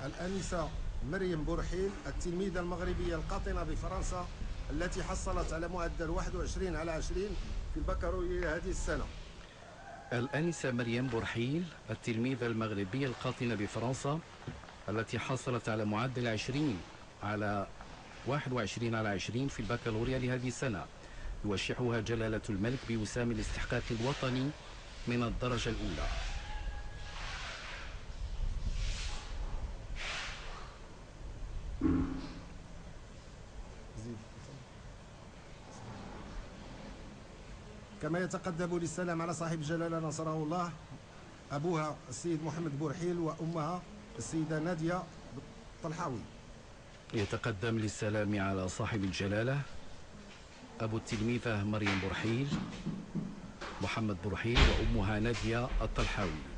الآنسة مريم بورحيل التلميذة المغربية القاطنة بفرنسا التي حصلت على معدل 21/20 في البكالوريا هذه السنة. الآنسة مريم بورحيل التلميذة المغربية القاطنة بفرنسا التي حصلت على معدل 21/20 في البكالوريا لهذه السنة، يوشحها جلالة الملك بوسام الاستحقاق الوطني من الدرجة الأولى. كما يتقدم للسلام على صاحب الجلالة نصره الله أبوها السيد محمد بورحيل وأمها السيدة نادية الطلحاوي. يتقدم للسلام على صاحب الجلالة أبو التلميذة مريم بورحيل محمد بورحيل وأمها نادية الطلحاوي.